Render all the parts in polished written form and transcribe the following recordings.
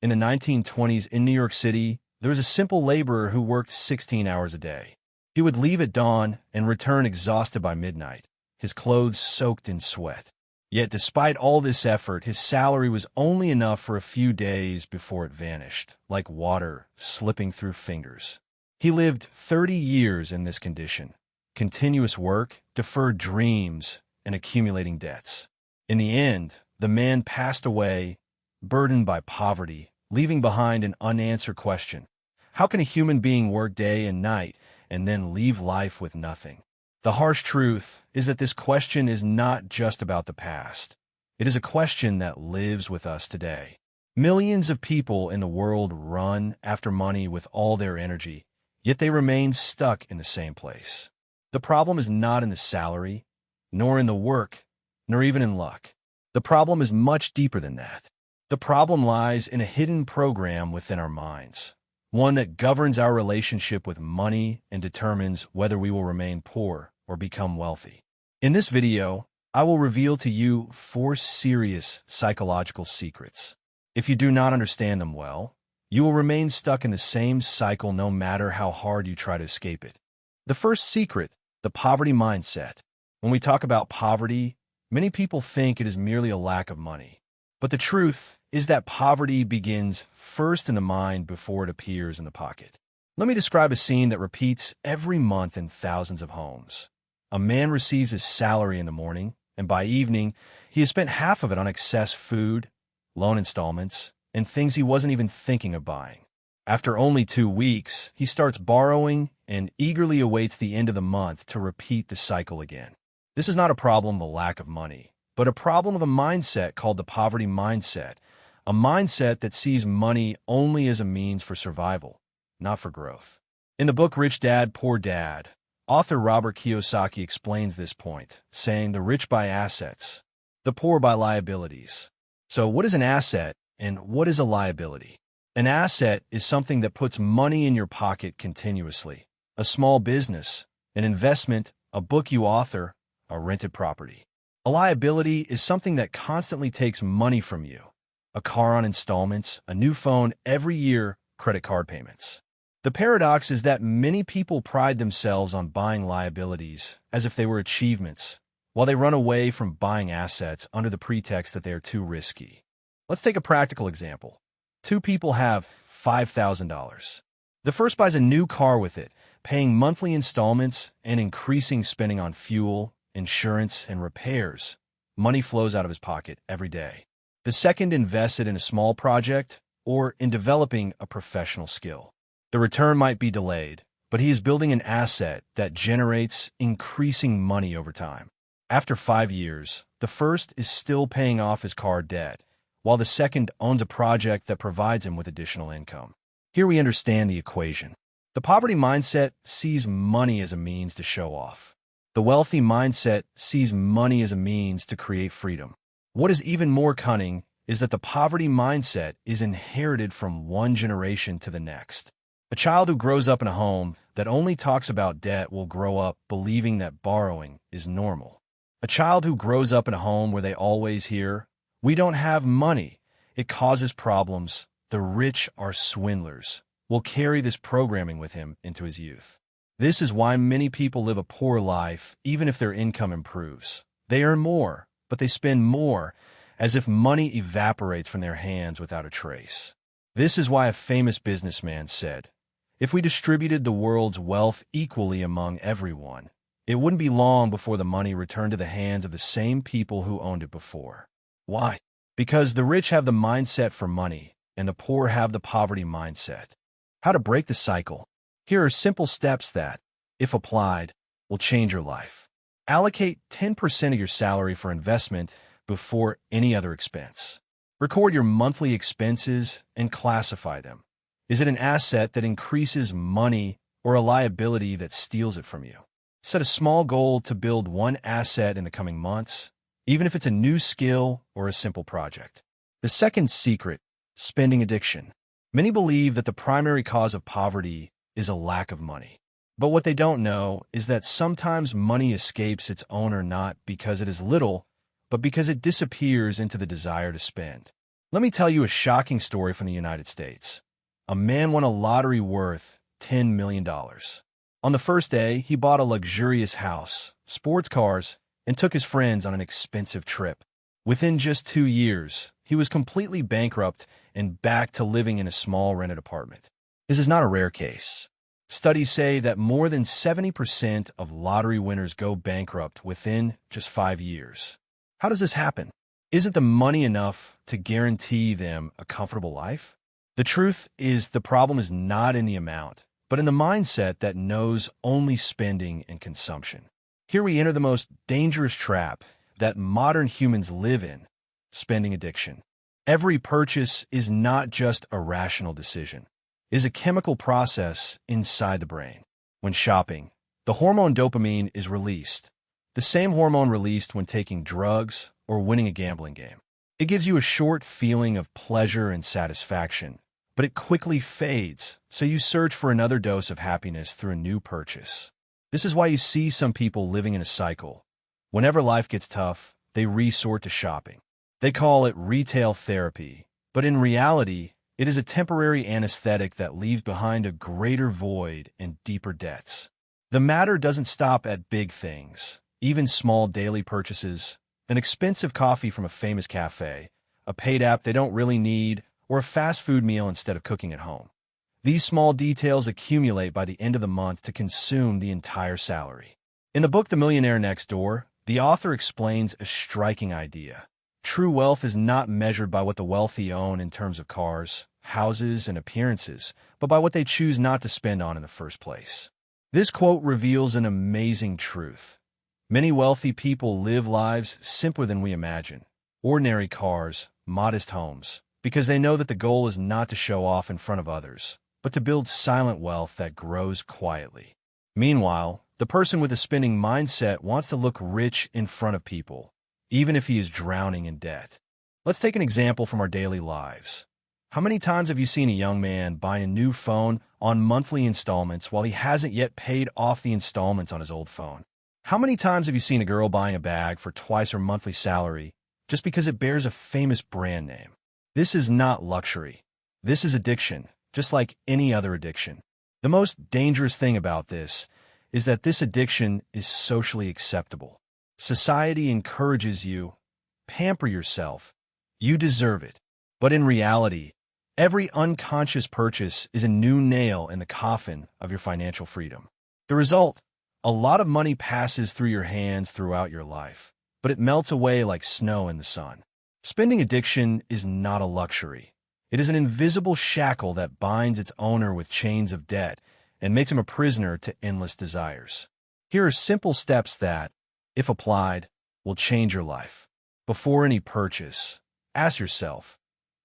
In the 1920s in New York City, there was a simple laborer who worked 16 hours a day. He would leave at dawn and return exhausted by midnight, his clothes soaked in sweat. Yet despite all this effort, his salary was only enough for a few days before it vanished, like water slipping through fingers. He lived 30 years in this condition: continuous work, deferred dreams, and accumulating debts. In the end, the man passed away, burdened by poverty, leaving behind an unanswered question. How can a human being work day and night and then leave life with nothing? The harsh truth is that this question is not just about the past. It is a question that lives with us today. Millions of people in the world run after money with all their energy, yet they remain stuck in the same place. The problem is not in the salary, nor in the work, nor even in luck. The problem is much deeper than that. The problem lies in a hidden program within our minds, one that governs our relationship with money and determines whether we will remain poor or become wealthy. In this video, I will reveal to you 4 serious psychological secrets. If you do not understand them well, you will remain stuck in the same cycle no matter how hard you try to escape it. The first secret: the poverty mindset. When we talk about poverty, many people think it is merely a lack of money. But the truth is that poverty begins first in the mind before it appears in the pocket. Let me describe a scene that repeats every month in thousands of homes. A man receives his salary in the morning, and by evening, he has spent half of it on excess food, loan installments, and things he wasn't even thinking of buying. After only 2 weeks, he starts borrowing and eagerly awaits the end of the month to repeat the cycle again. This is not a problem of a lack of money, but a problem of a mindset called the poverty mindset, a mindset that sees money only as a means for survival, not for growth. In the book Rich Dad, Poor Dad, author Robert Kiyosaki explains this point, saying the rich buy assets, the poor buy liabilities. So what is an asset and what is a liability? An asset is something that puts money in your pocket continuously. A small business, an investment, a book you author, a rented property. A liability is something that constantly takes money from you. A car on installments, a new phone every year, credit card payments. The paradox is that many people pride themselves on buying liabilities as if they were achievements, while they run away from buying assets under the pretext that they are too risky. Let's take a practical example. 2 people have $5,000. The first buys a new car with it, paying monthly installments and increasing spending on fuel, insurance, and repairs. Money flows out of his pocket every day. The second invested in a small project or in developing a professional skill. The return might be delayed, but he is building an asset that generates increasing money over time. After 5 years, the first is still paying off his car debt, while the second owns a project that provides him with additional income. Here we understand the equation. The poverty mindset sees money as a means to show off. The wealthy mindset sees money as a means to create freedom. What is even more cunning is that the poverty mindset is inherited from one generation to the next. A child who grows up in a home that only talks about debt will grow up believing that borrowing is normal. A child who grows up in a home where they always hear, "We don't have money, it causes problems, the rich are swindlers," will carry this programming with him into his youth. This is why many people live a poor life even if their income improves. They earn more, but they spend more, as if money evaporates from their hands without a trace. This is why a famous businessman said, "If we distributed the world's wealth equally among everyone, it wouldn't be long before the money returned to the hands of the same people who owned it before." Why? Because the rich have the mindset for money, and the poor have the poverty mindset. How to break the cycle? Here are simple steps that, if applied, will change your life. Allocate 10% of your salary for investment before any other expense. Record your monthly expenses and classify them. Is it an asset that increases money or a liability that steals it from you? Set a small goal to build one asset in the coming months, even if it's a new skill or a simple project. The second secret: spending addiction. Many believe that the primary cause of poverty is a lack of money. But what they don't know is that sometimes money escapes its owner not because it is little, but because it disappears into the desire to spend. Let me tell you a shocking story from the United States. A man won a lottery worth $10 million. On the first day, he bought a luxurious house, sports cars, and took his friends on an expensive trip. Within just 2 years, he was completely bankrupt and back to living in a small rented apartment. This is not a rare case. Studies say that more than 70% of lottery winners go bankrupt within just 5 years. How does this happen? Isn't the money enough to guarantee them a comfortable life? The truth is the problem is not in the amount, but in the mindset that knows only spending and consumption. Here we enter the most dangerous trap that modern humans live in: spending addiction. Every purchase is not just a rational decision. It is a chemical process inside the brain. When shopping, the hormone dopamine is released, the same hormone released when taking drugs or winning a gambling game. It gives you a short feeling of pleasure and satisfaction, but it quickly fades, so you search for another dose of happiness through a new purchase. This is why you see some people living in a cycle. Whenever life gets tough, they resort to shopping. They call it retail therapy, but in reality, it is a temporary anesthetic that leaves behind a greater void and deeper debts. The matter doesn't stop at big things. Even small daily purchases, an expensive coffee from a famous cafe, a paid app they don't really need, or a fast food meal instead of cooking at home. These small details accumulate by the end of the month to consume the entire salary. In the book The Millionaire Next Door, the author explains a striking idea. True wealth is not measured by what the wealthy own in terms of cars, houses, and appearances, but by what they choose not to spend on in the first place. This quote reveals an amazing truth. Many wealthy people live lives simpler than we imagine. Ordinary cars, modest homes, because they know that the goal is not to show off in front of others, but to build silent wealth that grows quietly. Meanwhile, the person with a spending mindset wants to look rich in front of people, even if he is drowning in debt. Let's take an example from our daily lives. How many times have you seen a young man buying a new phone on monthly installments while he hasn't yet paid off the installments on his old phone? How many times have you seen a girl buying a bag for twice her monthly salary just because it bears a famous brand name? This is not luxury. This is addiction, just like any other addiction. The most dangerous thing about this is that this addiction is socially acceptable. Society encourages you, pamper yourself, you deserve it. But in reality, every unconscious purchase is a new nail in the coffin of your financial freedom. The result: a lot of money passes through your hands throughout your life, but it melts away like snow in the sun. Spending addiction is not a luxury. It is an invisible shackle that binds its owner with chains of debt and makes him a prisoner to endless desires. Here are simple steps that, if applied, will change your life. Before any purchase, ask yourself,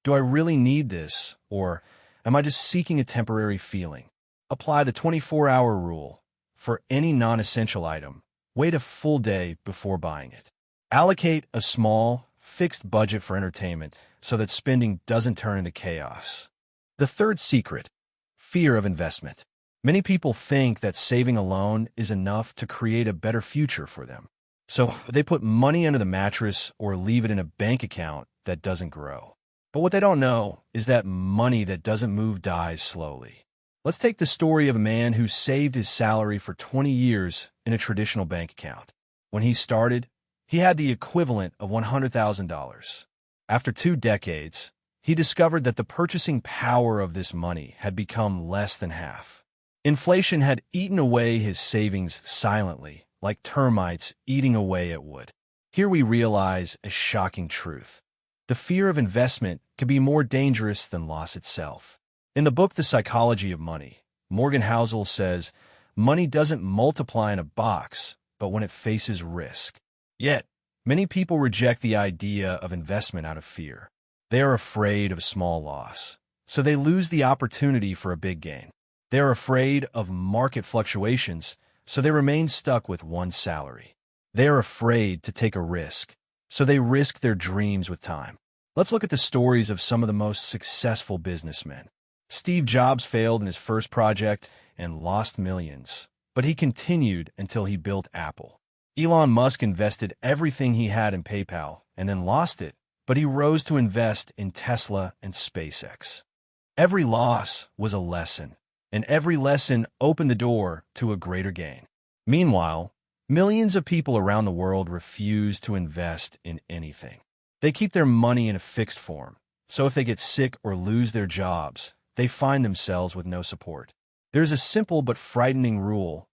do I really need this, or am I just seeking a temporary feeling? Apply the 24-hour rule. For any non-essential item, wait a full day before buying it. Allocate a small, fixed budget for entertainment so that spending doesn't turn into chaos. The third secret: fear of investment. Many people think that saving alone is enough to create a better future for them. So they put money under the mattress or leave it in a bank account that doesn't grow. But what they don't know is that money that doesn't move dies slowly. Let's take the story of a man who saved his salary for 20 years in a traditional bank account. When he started, he had the equivalent of $100,000. After 2 decades, he discovered that the purchasing power of this money had become less than half. Inflation had eaten away his savings silently, like termites eating away at wood. Here we realize a shocking truth. The fear of investment can be more dangerous than loss itself. In the book The Psychology of Money, Morgan Housel says, money doesn't multiply in a box, but when it faces risk. Yet, many people reject the idea of investment out of fear. They are afraid of small loss, so they lose the opportunity for a big gain. They are afraid of market fluctuations, so they remain stuck with one salary. They are afraid to take a risk, so they risk their dreams with time. Let's look at the stories of some of the most successful businessmen. Steve Jobs failed in his first project and lost millions, but he continued until he built Apple. Elon Musk invested everything he had in PayPal and then lost it, but he rose to invest in Tesla and SpaceX. Every loss was a lesson, and every lesson opened the door to a greater gain. Meanwhile, millions of people around the world refuse to invest in anything. They keep their money in a fixed form, so if they get sick or lose their jobs, they find themselves with no support. There's a simple but frightening rule.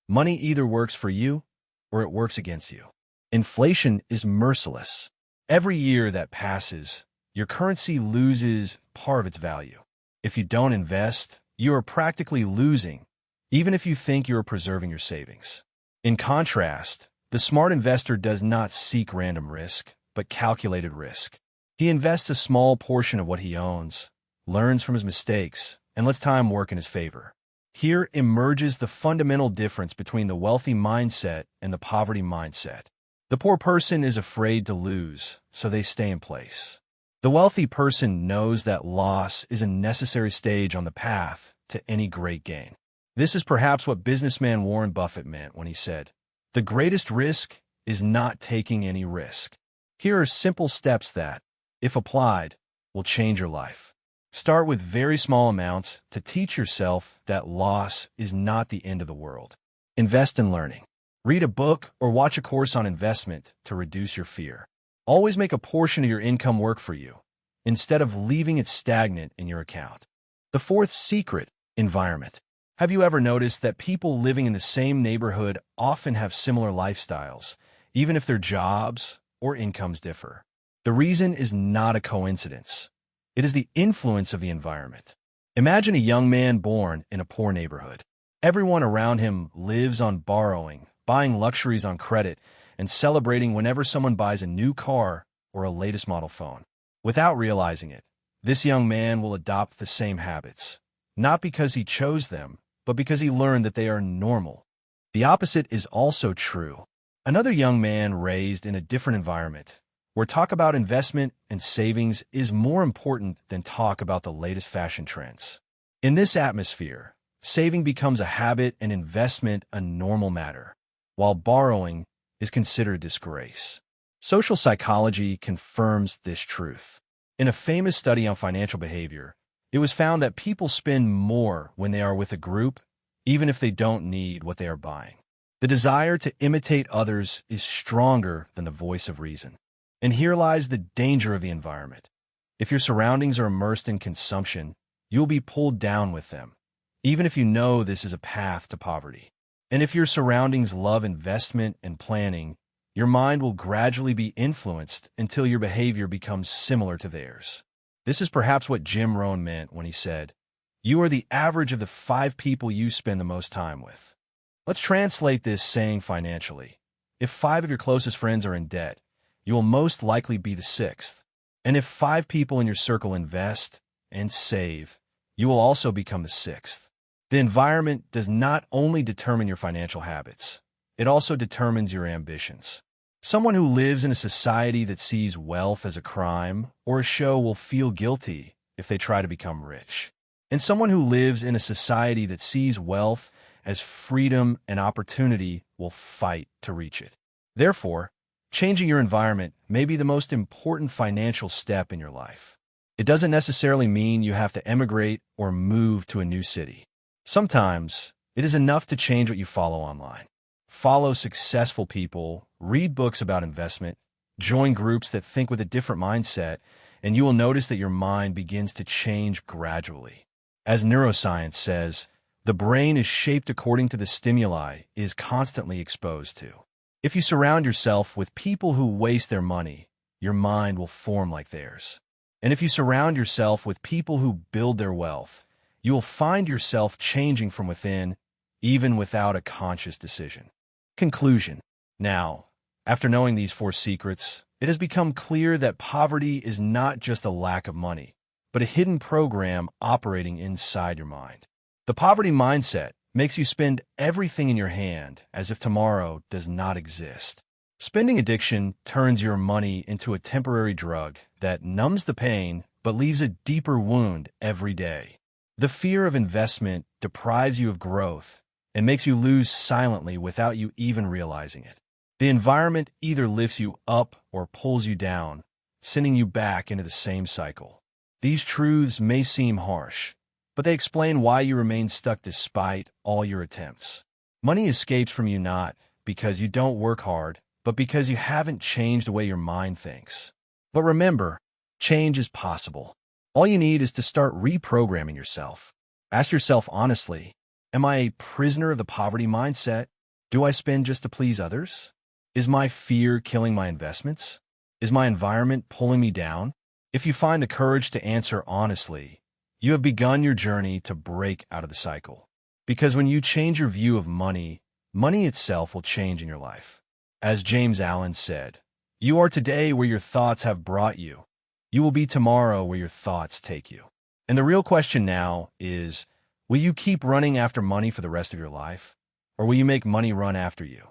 Money either works for you or it works against you. Inflation is merciless. Every year that passes, your currency loses part of its value. If you don't invest, you are practically losing, even if you think you are preserving your savings. In contrast, the smart investor does not seek random risk, but calculated risk. He invests a small portion of what he owns, learns from his mistakes, and lets time work in his favor. Here emerges the fundamental difference between the wealthy mindset and the poverty mindset. The poor person is afraid to lose, so they stay in place. The wealthy person knows that loss is a necessary stage on the path to any great gain. This is perhaps what businessman Warren Buffett meant when he said, "The greatest risk is not taking any risk." Here are simple steps that, if applied, will change your life. Start with very small amounts to teach yourself that loss is not the end of the world. Invest in learning. Read a book or watch a course on investment to reduce your fear. Always make a portion of your income work for you, instead of leaving it stagnant in your account. The fourth secret, environment. Have you ever noticed that people living in the same neighborhood often have similar lifestyles, even if their jobs or incomes differ? The reason is not a coincidence. It is the influence of the environment. Imagine a young man born in a poor neighborhood. Everyone around him lives on borrowing, buying luxuries on credit, and celebrating whenever someone buys a new car or a latest model phone. Without realizing it, this young man will adopt the same habits, not because he chose them, but because he learned that they are normal. The opposite is also true. Another young man raised in a different environment, where talk about investment and savings is more important than talk about the latest fashion trends. In this atmosphere, saving becomes a habit and investment a normal matter, while borrowing is considered a disgrace. Social psychology confirms this truth. In a famous study on financial behavior, it was found that people spend more when they are with a group, even if they don't need what they are buying. The desire to imitate others is stronger than the voice of reason. And here lies the danger of the environment. If your surroundings are immersed in consumption, you will be pulled down with them, even if you know this is a path to poverty. And if your surroundings love investment and planning, your mind will gradually be influenced until your behavior becomes similar to theirs. This is perhaps what Jim Rohn meant when he said, "You are the average of the 5 people you spend the most time with." Let's translate this saying financially. If 5 of your closest friends are in debt, you will most likely be the 6th. And if 5 people in your circle invest and save, you will also become the 6th. The environment does not only determine your financial habits, it also determines your ambitions. Someone who lives in a society that sees wealth as a crime or a show will feel guilty if they try to become rich. And someone who lives in a society that sees wealth as freedom and opportunity will fight to reach it. Therefore, changing your environment may be the most important financial step in your life. It doesn't necessarily mean you have to emigrate or move to a new city. Sometimes, it is enough to change what you follow online. Follow successful people, read books about investment, join groups that think with a different mindset, and you will notice that your mind begins to change gradually. As neuroscience says, the brain is shaped according to the stimuli it is constantly exposed to. If you surround yourself with people who waste their money, your mind will form like theirs. And if you surround yourself with people who build their wealth, you will find yourself changing from within, even without a conscious decision. Conclusion. Now, after knowing these 4 secrets, it has become clear that poverty is not just a lack of money, but a hidden program operating inside your mind. The poverty mindset makes you spend everything in your hand as if tomorrow does not exist. Spending addiction turns your money into a temporary drug that numbs the pain but leaves a deeper wound every day. The fear of investment deprives you of growth and makes you lose silently without you even realizing it. The environment either lifts you up or pulls you down, sending you back into the same cycle. These truths may seem harsh, but they explain why you remain stuck despite all your attempts. Money escapes from you not because you don't work hard, but because you haven't changed the way your mind thinks. But remember, change is possible. All you need is to start reprogramming yourself. Ask yourself honestly, am I a prisoner of the poverty mindset? Do I spend just to please others? Is my fear killing my investments? Is my environment pulling me down? If you find the courage to answer honestly, you have begun your journey to break out of the cycle. Because when you change your view of money, money itself will change in your life. As James Allen said, you are today where your thoughts have brought you. You will be tomorrow where your thoughts take you. And the real question now is, will you keep running after money for the rest of your life? Or will you make money run after you?